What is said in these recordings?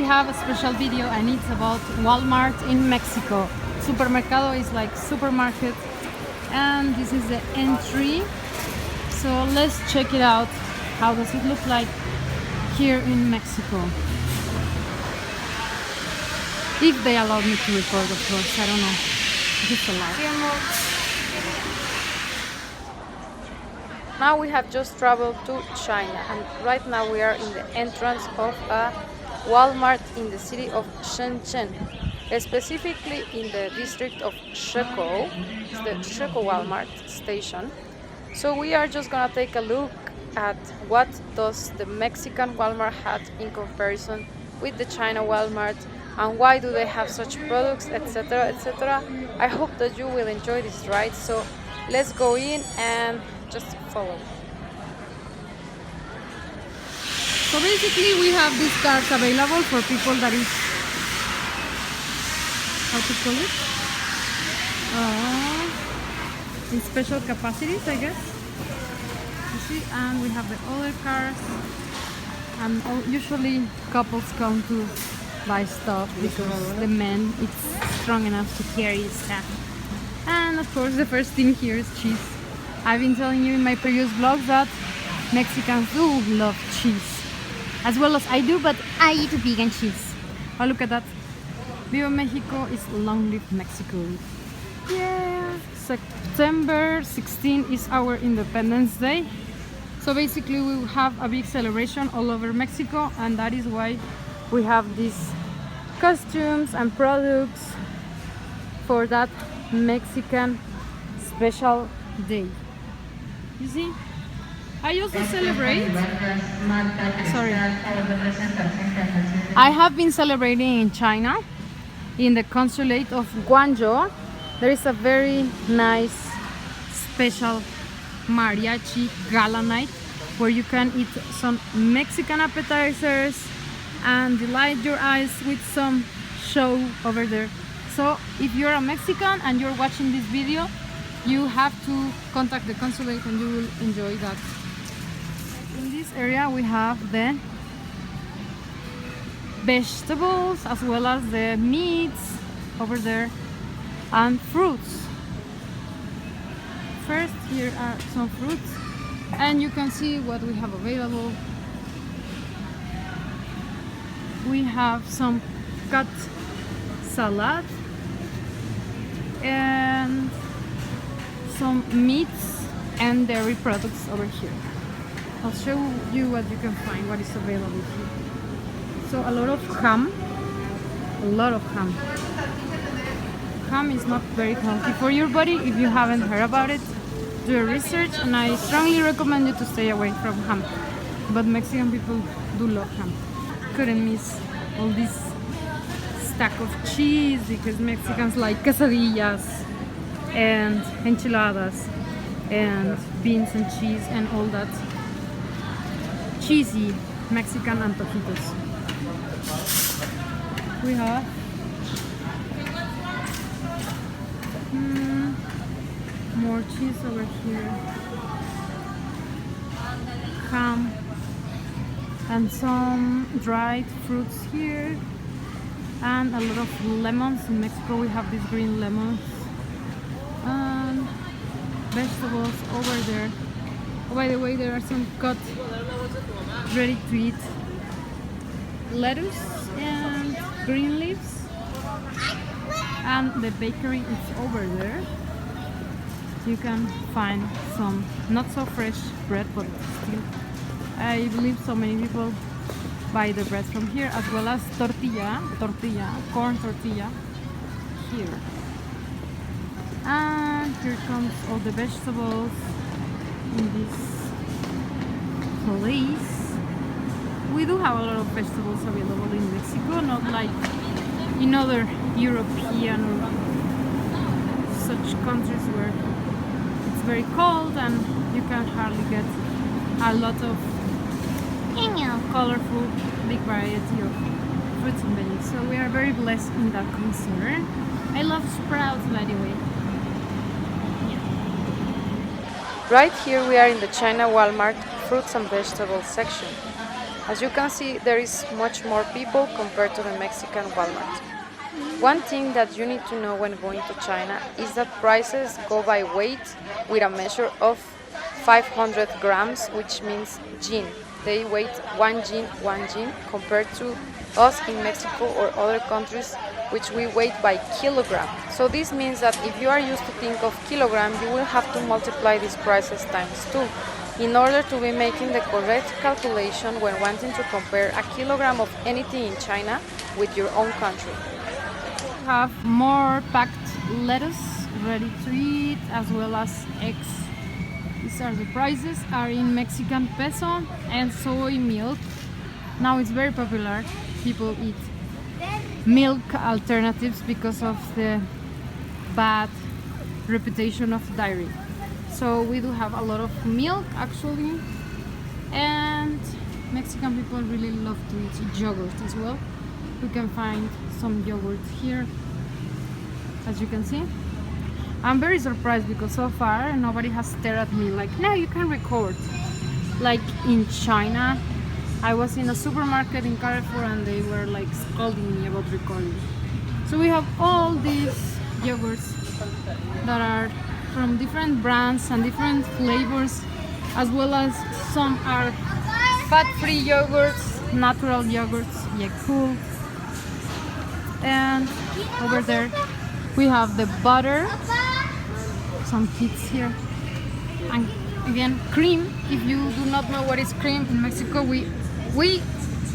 have a special video and it's about Walmart in Mexico. Supermercado is like supermarket, and this is the entry. So let's check it out. How does it look like here in Mexico? If they allow me to record, of course. I don't know if it's allowed. Now we have just traveled to China, and right now we are in the entrance of a Walmart in the city of Shenzhen, specifically in the district of Shekou. It's the Shekou Walmart station. So we are just gonna take a look at what does the Mexican Walmart have in comparison with the China Walmart, and why do they have such products, etc., etc. I hope that you will enjoy this ride, so let's go in and just follow. So basically we have these cards available for people that is, how to call it? In special capacities, I guess. You see, and we have the other cars, and usually couples come to buy stuff because the man is strong enough to carry stuff. And of course the first thing here is cheese. I've been telling you in my previous vlogs that Mexicans do love cheese, as well as I do, but I eat vegan cheese. Oh, look at that. Viva Mexico is long live Mexico. Yeah. September 16 is our Independence Day. So basically we have a big celebration all over Mexico, and that is why we have these costumes and products for that Mexican special day. You see? I also celebrate. Sorry. I have been celebrating in China, in the consulate of Guangzhou. There is a very nice special mariachi gala night where you can eat some Mexican appetizers and delight your eyes with some show over there. So if you're a Mexican and you're watching this video, you have to contact the consulate and you will enjoy that. In this area we have the vegetables as well as the meats over there, and fruits. First, here are some fruits, and you can see what we have available. We have some cut salad and some meats and dairy products over here. I'll show you what you can find, what is available here. So a lot of ham, Ham is not very healthy for your body. If you haven't heard about it, do a research, and I strongly recommend you to stay away from ham. But Mexican people do love ham. Couldn't miss all this stack of cheese because Mexicans like quesadillas and enchiladas and beans and cheese and all that cheesy Mexican antojitos. We have more cheese over here, ham, and some dried fruits here, and a lot of lemons. In Mexico we have these green lemons, and vegetables over there. Oh, by the way, there are some cut, ready to eat lettuce and green leaves, and the bakery is over there. You can find some not so fresh bread, but still I believe so many people buy the bread from here, as well as tortilla, corn tortilla here. And here comes all the vegetables in this place. We do have a lot of vegetables available in Mexico, not like in other European or such countries where it's very cold and you can hardly get a lot of colorful, big variety of fruits and veggies. So we are very blessed in that concern. I love sprouts, by the way. Yeah. Right here we are in the China Walmart fruits and vegetables section. As you can see, there is much more people compared to the Mexican Walmart. One thing that you need to know when going to China is that prices go by weight with a measure of 500 grams, which means jin. They weigh 1 jin, compared to us in Mexico or other countries, which we weigh by kilogram. So this means that if you are used to think of kilogram, you will have to multiply these prices times 2 in order to be making the correct calculation when wanting to compare a kilogram of anything in China with your own country. Have more packed lettuce ready to eat, as well as eggs. These are the prices, are in Mexican peso, and soy milk. Now it's very popular. People eat milk alternatives because of the bad reputation of dairy. So we do have a lot of milk actually, and Mexican people really love to eat yogurt as well. We can find some yogurt here, as you can see. I'm very surprised because so far nobody has stared at me like, no, you can record. Like in China, I was in a supermarket in Carrefour and they were like scolding me about recording. So we have all these yogurts that are from different brands and different flavors, as well as some are fat-free yogurts, natural yogurts, yeah, cool. And over there we have the butter, some kids here, and again cream. If you do not know what is cream, in Mexico we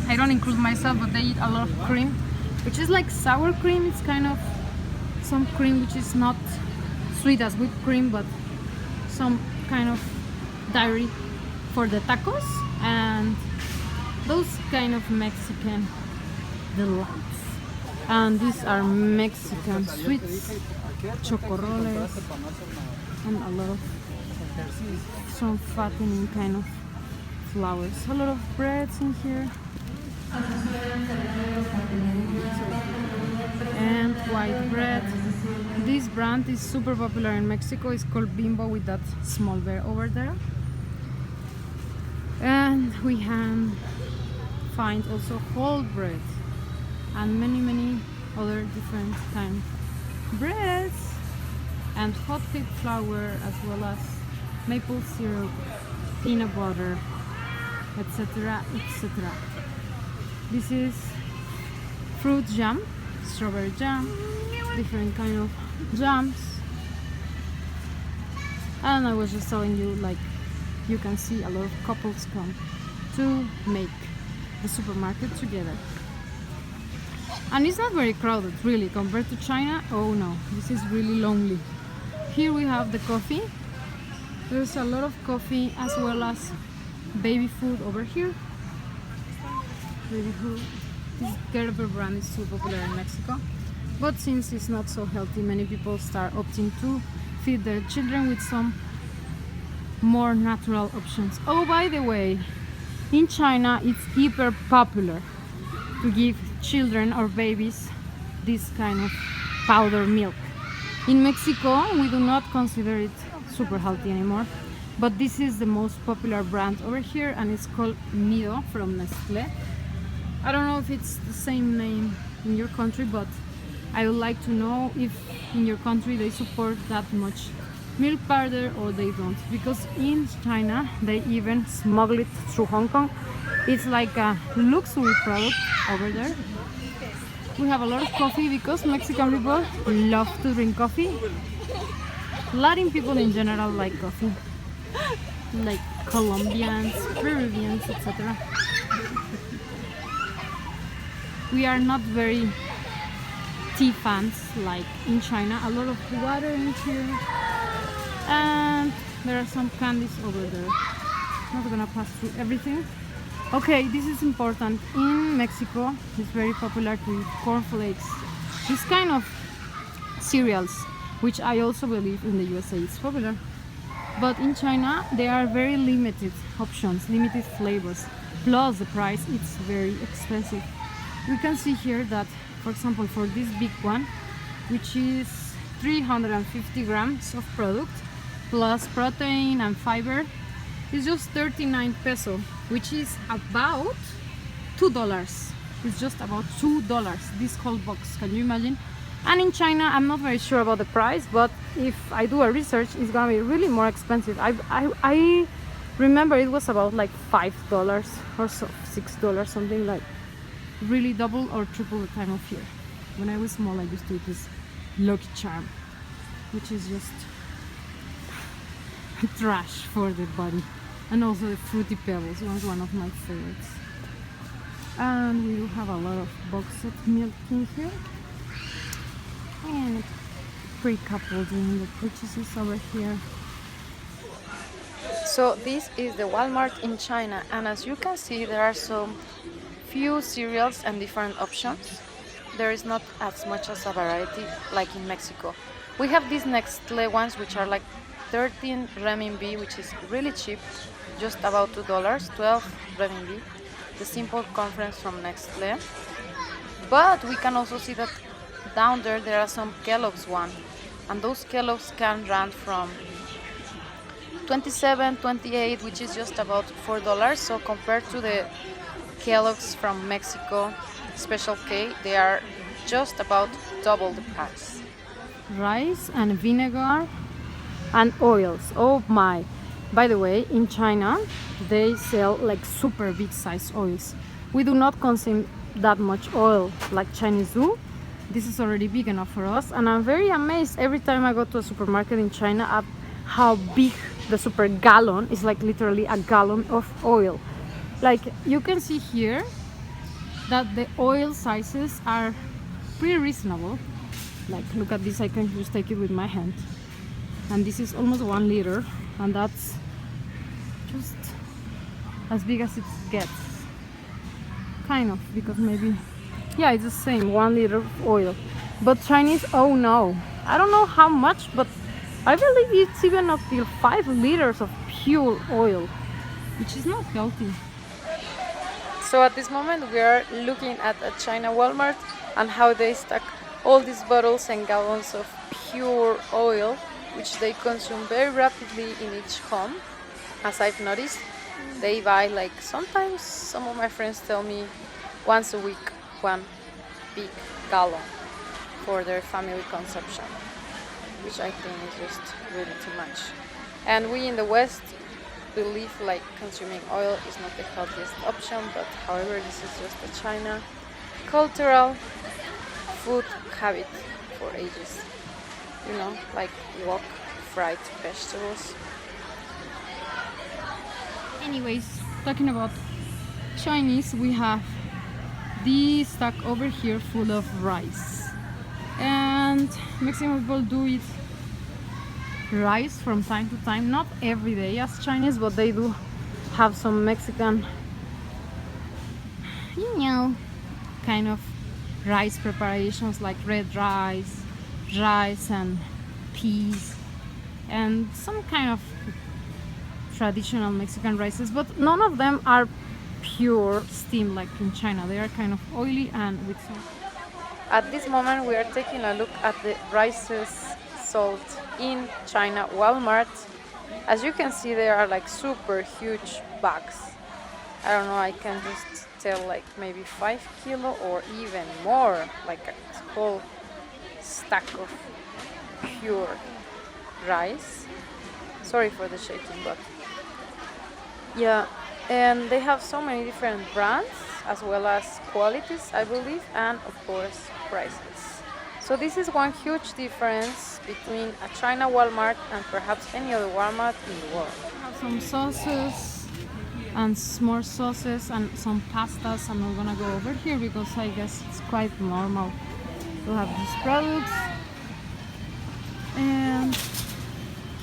I don't include myself, but they eat a lot of cream, which is like sour cream. It's kind of some cream which is not sweet as whipped cream, but some kind of dairy for the tacos and those kind of Mexican delights. And these are Mexican sweets, chocorroles, and a lot of some fattening kind of flowers. A lot of breads in here, and white bread. This brand is super popular in Mexico. It's called Bimbo, with that small bear over there. And we can find also whole bread and many other different kind of breads, and hot cake flour, as well as maple syrup, peanut butter, etc, etc. This is fruit jam, strawberry jam, different kind of jams. And I was just telling you, like, you can see a lot of couples come to make the supermarket together. And it's not very crowded really compared to China. Oh no, this is really lonely. Here we have the coffee. There's a lot of coffee, as well as baby food over here. Baby food. This Gerber brand is so popular in Mexico, but since it's not so healthy, many people start opting to feed their children with some more natural options. Oh, by the way, in China it's hyper popular to give children or babies this kind of powder milk. In Mexico we do not consider it super healthy anymore, but this is the most popular brand over here, and it's called Nido from Nestle. I don't know if it's the same name in your country, but I would like to know if in your country they support that much milk powder or they don't, because in China they even smuggle it through Hong Kong. It's like a luxury product over there. We have a lot of coffee because Mexican people love to drink coffee. Latin people in general like coffee, like Colombians, Peruvians, etc. We are not very tea fans like in China. A lot of water in here, and there are some candies over there. Not gonna pass through everything. Okay, this is important. In Mexico, it's very popular to eat cornflakes, this kind of cereals, which I also believe in the USA it's popular. But in China, there are very limited options, limited flavors. Plus the price, it's very expensive. We can see here that, for example, for this big one, which is 350 grams of product, plus protein and fiber, it's just 39 peso, which is about $2. It's just about $2, this whole box. Can you imagine? And in China, I'm not very sure about the price, but if I do a research, it's gonna be really more expensive. I remember it was about like $5 or so, $6, something like really double or triple the time of here. When I was small, I used to eat this Lucky Charm, which is just trash for the body. And also the Fruity Pebbles was one of my favorites. And we do have a lot of boxed milk in here. And pre-coupled doing the purchases over here. So this is the Walmart in China, and as you can see, there are some few cereals and different options. There is not as much as a variety like in Mexico. We have these Nestle ones which are like 13 renminbi, which is really cheap, just about $2, 12 renminbi. The simple conference from Nestle. But we can also see that down there are some Kellogg's one, and those Kellogg's can run from 27, 28, which is just about $4. So compared to the Kellogg's from Mexico Special K, they are just about double the price. Rice and vinegar and oils. Oh my! By the way, in China, they sell like super big size oils. We do not consume that much oil like Chinese do. This is already big enough for us, and I'm very amazed every time I go to a supermarket in China at how big the super gallon is, like literally a gallon of oil. Like you can see here that the oil sizes are pretty reasonable. Like look at this, I can just take it with my hand, and this is almost 1 liter, and that's just as big as it gets, kind of, because maybe, yeah, it's the same, 1 liter of oil. But Chinese, oh no, I don't know how much, but I believe it's even up to 5 liters of pure oil, which is not healthy. So at this moment we are looking at a China Walmart and how they stack all these bottles and gallons of pure oil, which they consume very rapidly in each home. As I've noticed, they buy, like, sometimes some of my friends tell me once a week 1 big gallon for their family consumption, which I think is just really too much. And we in the West believe like consuming oil is not the healthiest option, but however, this is just a China cultural food habit for ages. You know, like wok fried vegetables. Anyways, talking about Chinese, we have this stack over here full of rice, and Mexican people do eat rice from time to time, not every day as Chinese, but they do have some Mexican, you know, kind of rice preparations like red rice and peas, and some kind of traditional Mexican rices, but none of them are pure steam like in China. They are kind of oily and with some. At this moment we are taking a look at the rices sold in China Walmart. As you can see, there are like super huge bags. I don't know, I can just tell like maybe 5 kilo or even more, like a whole stack of pure rice. Sorry for the shaking, but yeah, and they have so many different brands as well as qualities, I believe, and of course prices. So this is one huge difference between a China Walmart and perhaps any other Walmart in the world. We have some sauces and more sauces and some pastas. I'm not gonna go over here because I guess it's quite normal to have these products. And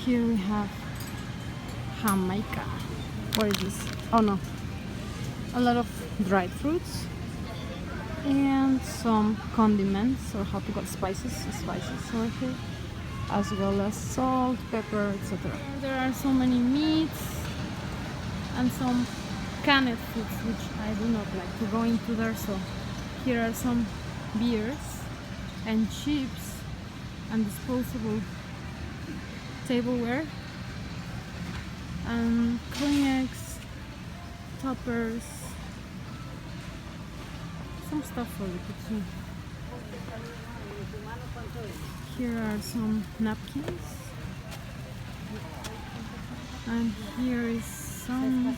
here we have Jamaica. What is this? Oh no, a lot of dried fruits and some condiments, or how to call spices over here, as well as salt, pepper, etc. There are so many meats and some canned foods which I do not like to go into there. So here are some beers and chips and disposable tableware and Kleenex, toppers, some stuff for the kitchen. Here are some napkins, and here is some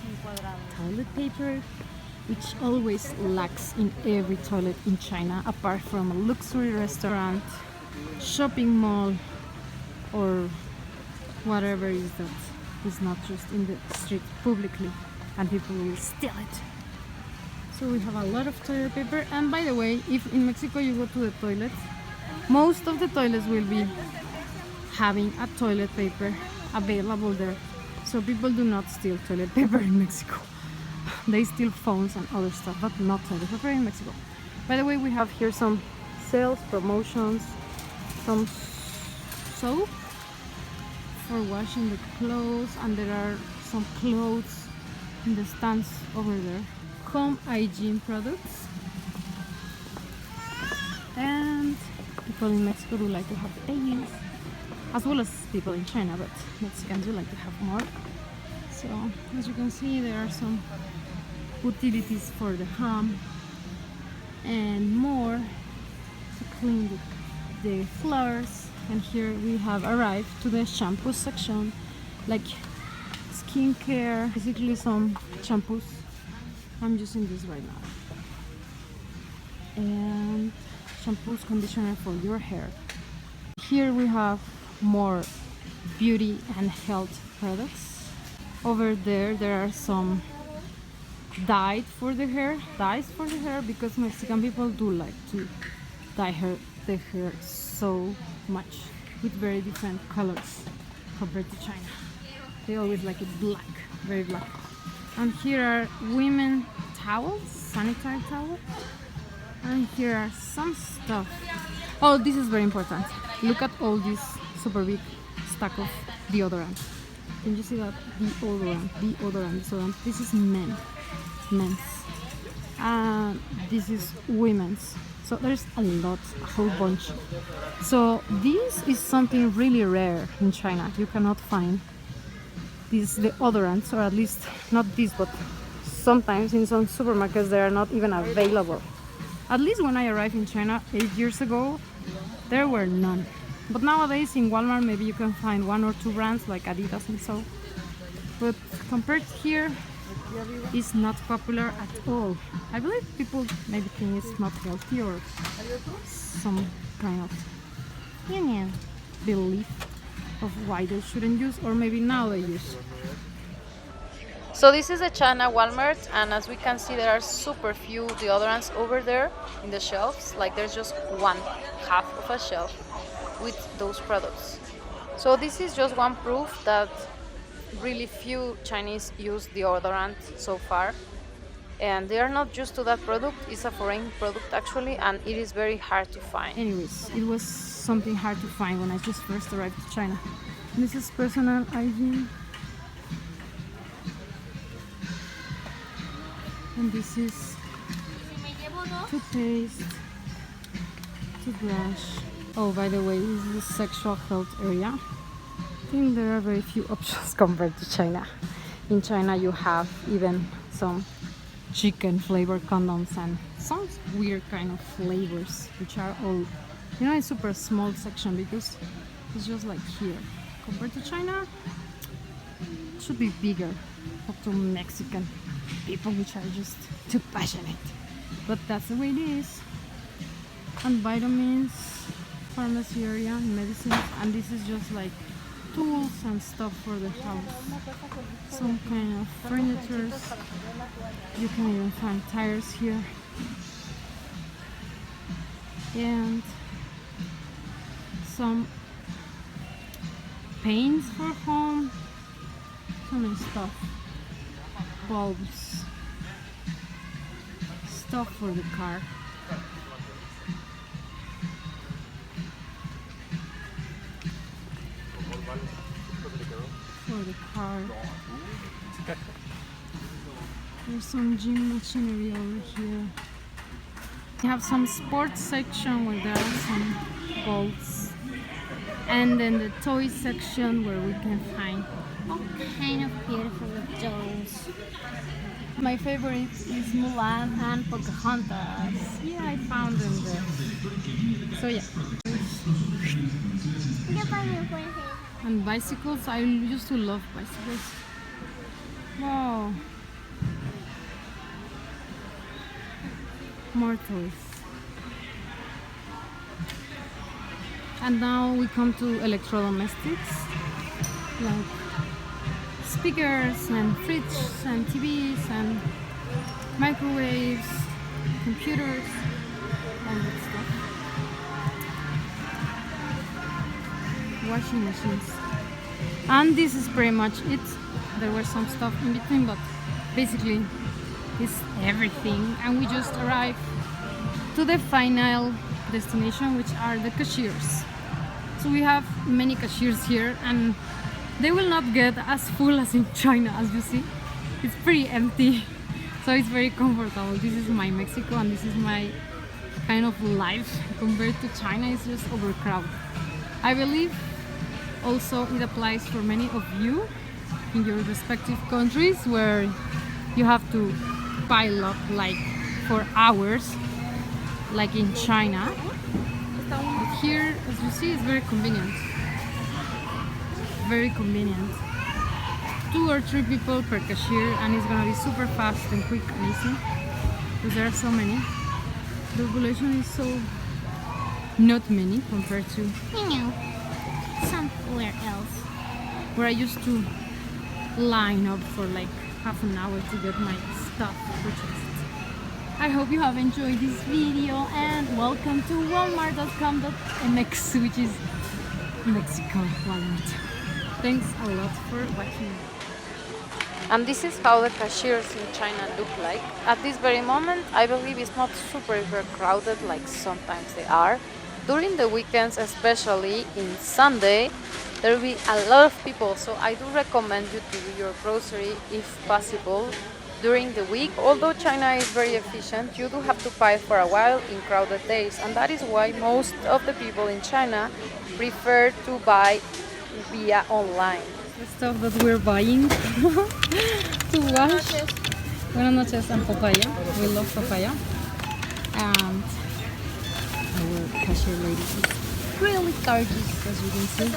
toilet paper, which always lacks in every toilet in China, apart from a luxury restaurant, shopping mall, or whatever is that is not just in the street publicly, and people will steal it. So we have a lot of toilet paper. And by the way, if in Mexico you go to the toilets, most of the toilets will be having a toilet paper available there. So people do not steal toilet paper in Mexico. They steal phones and other stuff, but not toilet paper in Mexico. By the way, we have here some sales, promotions, some soap for washing the clothes, and there are some clothes in the stands over there. Home hygiene products, and people in Mexico do like to have babies, as well as people in China, but Mexicans do like to have more. So as you can see, there are some utilities for the home and more to clean the floors. And here we have arrived to the shampoo section, like skincare, basically some shampoos. I'm using this right now, and shampoos, conditioner for your hair. Here we have more beauty and health products. Over there are some dyes for the hair, because Mexican people do like to dye the hair so much with very different colors compared to China. They always like it black, very black. And here are women towels, sanitary towels. And here are some stuff. Oh, this is very important. Look at all this super big stack of deodorant. Can you see that? Deodorant. This is men's. And this is women's. So there's a whole bunch. So this is something really rare in China. You cannot find these deodorants, or at least not this, but sometimes in some supermarkets they are not even available. At least when I arrived in China 8 years ago, there were none. But nowadays in Walmart maybe you can find 1 or 2 brands like Adidas and so. But compared here, it's not popular at all. I believe people maybe think it's not healthy, or some kind of belief of why they shouldn't use, or maybe now they use. So this is a China Walmart, and as we can see, there are super few deodorants over there in the shelves. Like there's just one half of a shelf with those products. So this is just one proof that really few Chinese use deodorant so far, and they are not used to that product. It's a foreign product actually, and it is very hard to find. Anyways, it was something hard to find when I just first arrived to China. This is personal hygiene, and this is toothpaste, toothbrush. Oh, by the way, this is the sexual health area. I think there are very few options compared to China. In China you have even some chicken flavored condoms and some weird kind of flavors, which are all, it's super small section because it's just like here. Compared to China, it should be bigger. Up to Mexican people, which are just too passionate. But that's the way it is. And vitamins, pharmacy area, medicines, and this is just like tools and stuff for the house. Some kind of furniture. You can even find tires here. And some paints for home. So many stuff. Bulbs. Stuff for the car. For the car. There's some gym machinery over here. You have some sports section where there are some balls, and then the toy section where we can find all kind of beautiful dolls. My favorite is Mulan and Pocahontas. Yeah, I found them there. So yeah. And bicycles, I used to love bicycles. Wow. More toys. And now we come to electrodomestics, like speakers and fridges and TVs and microwaves, computers, all that stuff. Washing machines. And this is pretty much it. There were some stuff in between, but basically it's everything. And we just arrived to the final destination, which are the cashiers. So we have many cashiers here, and they will not get as full as in China, as you see. It's pretty empty, so it's very comfortable. This is my Mexico, and this is my kind of life compared to China. It's just overcrowded. I believe also it applies for many of you in your respective countries, where you have to pile up like for hours, like in China. But here, as you see, it's very convenient. Very convenient. 2 or 3 people per cashier, and it's gonna be super fast and quick and easy because there are so many. The population is so not many compared to somewhere else, where I used to line up for like half an hour to get my stuff purchased. I hope you have enjoyed this video, and welcome to walmart.com.mx, which is Mexico Walmart. Thanks a lot for watching. And this is how the cashiers in China look like. At this very moment, I believe it's not super crowded like sometimes they are. During the weekends, especially in Sunday, there will be a lot of people, so I do recommend you to do your grocery if possible during the week. Although China is very efficient, you do have to pay for a while in crowded days, and that is why most of the people in China prefer to buy via online. The stuff that we're buying to wash. Buenas noches, and papaya. We love papaya. And our cashier lady is really gorgeous, as you can see.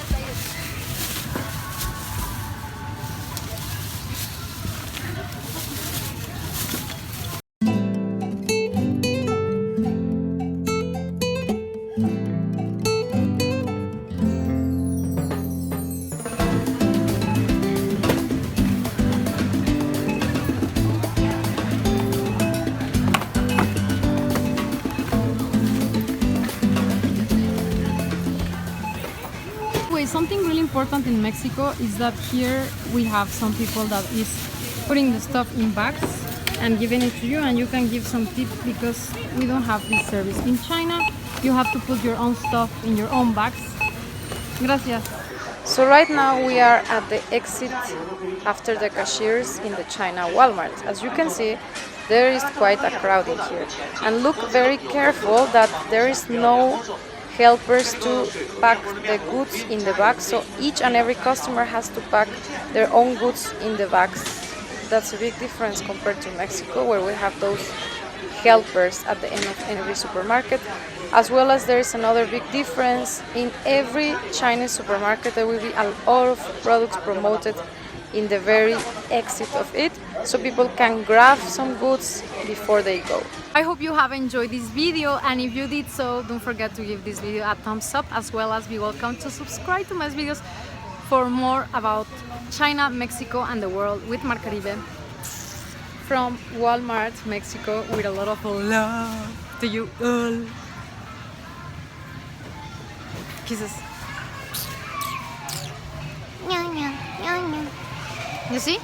Something really important in Mexico is that here we have some people that is putting the stuff in bags and giving it to you, and you can give some tip because we don't have this service. In China, you have to put your own stuff in your own bags. Gracias. So right now we are at the exit after the cashiers in the China Walmart. As you can see, there is quite a crowd in here. And look very careful that there is no helpers to pack the goods in the bags, so each and every customer has to pack their own goods in the bags. That's a big difference compared to Mexico, where we have those helpers at the end of every supermarket. As well as there is another big difference: in every Chinese supermarket there will be a lot of products promoted in the very exit of it, so people can grab some goods before they go. I hope you have enjoyed this video, and if you did so, don't forget to give this video a thumbs up, as well as be welcome to subscribe to my videos for more about China, Mexico and the world with Mar Caribe from Walmart, Mexico, with a lot of love to you all. Kisses. You see?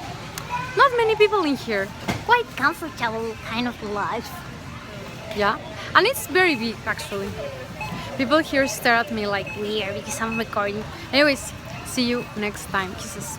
Not many people in here. Quite comfortable kind of life. Yeah, and it's very big actually. People here stare at me like weird because I'm recording. Anyways, see you next time. Kisses.